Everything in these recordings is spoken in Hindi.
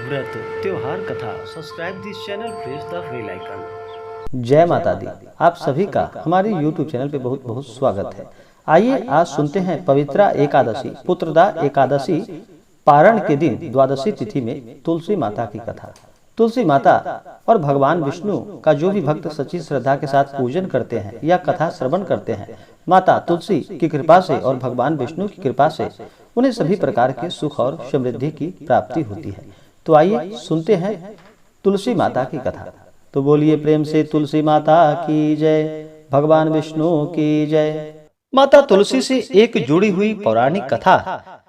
व्रत त्योहार कथा subscribe this channel, press the bell icon. जय माता दी। आप सभी का हमारे YouTube चैनल पे बहुत बहुत स्वागत है। आइए आज सुनते हैं पवित्रा एकादशी पुत्रदा एकादशी पारण के दिन द्वादशी तिथि में तुलसी माता की कथा। तुलसी माता और भगवान विष्णु का जो भी भक्त सच्ची श्रद्धा के साथ पूजन करते हैं या कथा श्रवण करते हैं, माता तुलसी की कृपा से और भगवान विष्णु की कृपा से उन्हें सभी प्रकार के सुख और समृद्धि की प्राप्ति होती है। तो आइए सुनते हैं तुलसी माता की कथा। तो बोलिए प्रेम से तुलसी माता की जय, भगवान विष्णु की जय। माता तुलसी से एक जुड़ी हुई पौराणिक कथा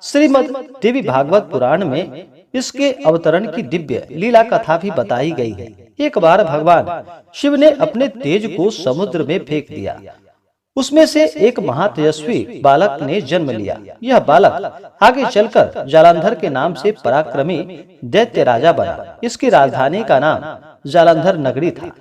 श्रीमद् देवी भागवत पुराण में इसके अवतरण की दिव्य लीला कथा भी बताई गई है। एक बार भगवान शिव ने अपने तेज को समुद्र में फेंक दिया। उसमें से एक महातेजस्वी बालक ने जन्म लिया। यह बालक आगे चलकर जालंधर के नाम से पराक्रमी दैत्य राजा बना। इसकी राजधानी का नाम जालंधर नगरी था।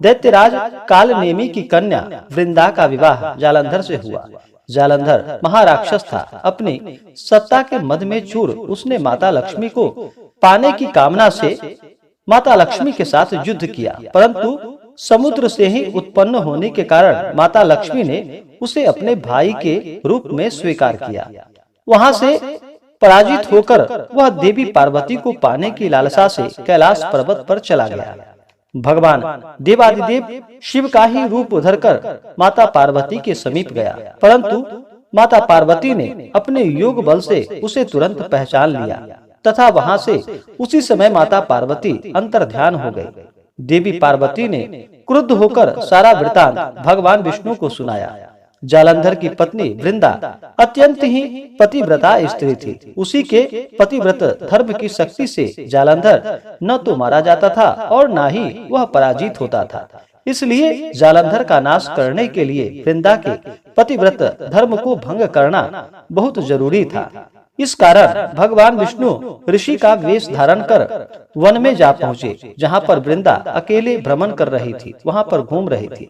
दैत्यराज कालनेमी की कन्या वृंदा का विवाह जालंधर से हुआ। जालंधर महाराक्षस था। अपनी सत्ता के मद में चूर उसने माता लक्ष्मी को पाने की कामना से माता लक्ष्मी के साथ युद्ध किया, परंतु समुद्र से ही उत्पन्न होने के कारण माता लक्ष्मी ने उसे अपने भाई के रूप में स्वीकार किया। वहां से पराजित होकर वह देवी पार्वती को पाने की लालसा से कैलाश पर्वत पर चला गया। भगवान देवादिदेव शिव का ही रूप धरकर माता पार्वती के समीप गया, परंतु माता पार्वती ने अपने योग बल से उसे तुरंत पहचान लिया तथा वहां से उसी समय माता पार्वती अंतर्ध्यान हो गई। देवी पार्वती ने क्रुद्ध होकर सारा वृतांत भगवान विष्णु को सुनाया। जालंधर की पत्नी वृंदा अत्यंत ही पतिव्रता स्त्री थी। उसी के पतिव्रत धर्म की शक्ति से जालंधर न तो मारा जाता था और न ही वह पराजित होता था। इसलिए जालंधर का नाश करने के लिए वृंदा के पतिव्रत धर्म को भंग करना बहुत जरूरी था। इस कारण भगवान विष्णु ऋषि का वेश धारण कर वन में जा पहुँचे, जहाँ पर वृंदा अकेले भ्रमण कर रही थी। वहाँ पर घूम रही थी।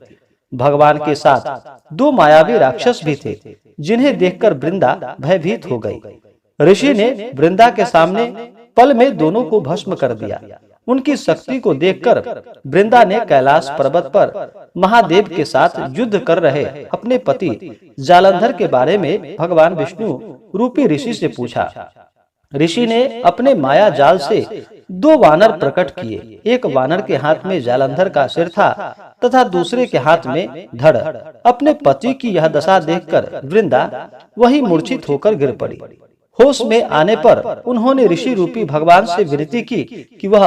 भगवान के साथ दो मायावी राक्षस भी थे, जिन्हें देखकर वृंदा भयभीत हो गई। ऋषि ने वृंदा के सामने पल में दोनों को भस्म कर दिया। उनकी शक्ति को देखकर वृंदा ने कैलाश पर्वत पर महादेव के साथ युद्ध कर रहे अपने पति जालंधर के बारे में भगवान विष्णु रूपी ऋषि से पूछा। ऋषि ने अपने माया जाल से दो वानर प्रकट किए। एक वानर के हाथ में जालंधर का सिर था तथा दूसरे के हाथ में धड़। अपने पति की यह दशा देखकर वृंदा वही मूर्छित होकर गिर पड़ी। होश में आने पर उन्होंने ऋषि रूपी भगवान से विनती की कि वह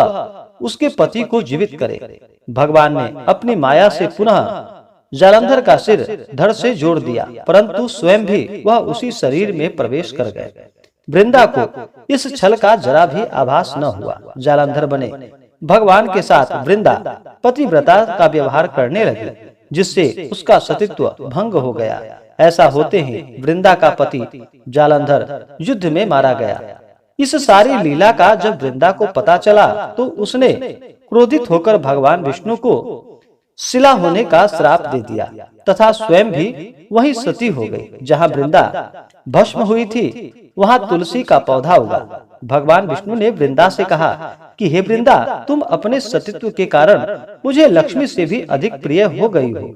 उसके पति को जीवित करे। भगवान ने अपनी माया से पुनः जालंधर का सिर धड़ से जोड़ दिया, परंतु स्वयं भी वह उसी शरीर में प्रवेश कर गए। वृंदा को इस छल का जरा भी आभास न हुआ। जालंधर बने भगवान के साथ वृंदा पतिव्रता का व्यवहार करने लगी, जिससे उसका सतीत्व भंग हो गया। ऐसा होते ही वृंदा का पति जालंधर युद्ध में मारा गया। इस सारी लीला का जब वृंदा को पता चला तो उसने क्रोधित होकर भगवान विष्णु को शिला होने का श्राप दे दिया तथा स्वयं भी वही सती हो गई। जहाँ वृंदा भस्म हुई थी वहाँ तुलसी का पौधा उगा। भगवान विष्णु ने वृंदा से कहा कि हे वृंदा, तुम अपने सतीत्व के कारण मुझे लक्ष्मी से भी अधिक प्रिय हो गई हो।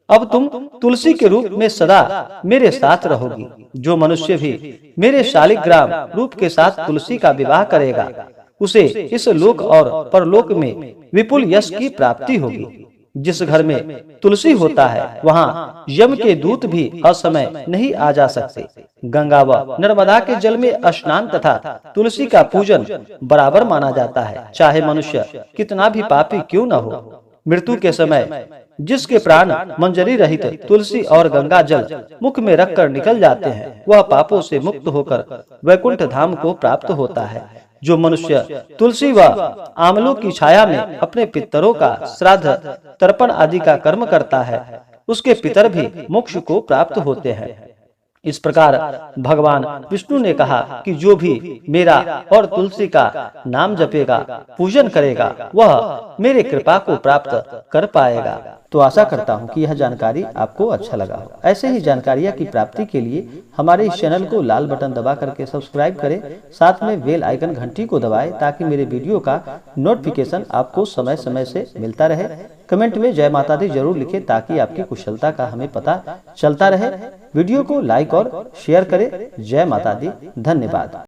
अब तुम तुलसी के रूप में सदा मेरे साथ रहोगी। जो मनुष्य भी मेरे शालिग्राम रूप के साथ तुलसी का विवाह करेगा, उसे इस लोक और परलोक में विपुल यश की प्राप्ति होगी। जिस घर में तुलसी होता है वहाँ यम के दूत भी असमय नहीं आ जा सकते। गंगा व नर्मदा के जल में स्नान तथा तुलसी का पूजन बराबर माना जाता है, चाहे मनुष्य कितना भी पापी क्यों न हो। मृत्यु के समय जिसके प्राण मंजरी रहित तुलसी और गंगा जल मुख में रखकर निकल जाते हैं, वह पापों से मुक्त होकर वैकुंठ धाम को प्राप्त होता है। जो मनुष्य तुलसी व आमलों की छाया में अपने पितरों का श्राद्ध तर्पण आदि का कर्म करता है, उसके पितर भी मोक्ष को प्राप्त होते हैं। इस प्रकार भगवान विष्णु ने कहा कि जो भी मेरा और तुलसी का नाम जपेगा, पूजन करेगा, वह मेरे कृपा को प्राप्त कर पाएगा। तो आशा करता हूं कि यह जानकारी आपको अच्छा लगा हो। ऐसे ही जानकारियां की प्राप्ति के लिए हमारे इस चैनल को लाल बटन दबा करके सब्सक्राइब करें, साथ में बेल आइकन घंटी को दबाएं ताकि मेरे वीडियो का नोटिफिकेशन आपको समय समय से मिलता रहे। कमेंट में जय माता दी जरूर लिखें ताकि आपकी कुशलता का हमें पता चलता रहे। वीडियो को लाइक और शेयर करें। जय माता दी। धन्यवाद।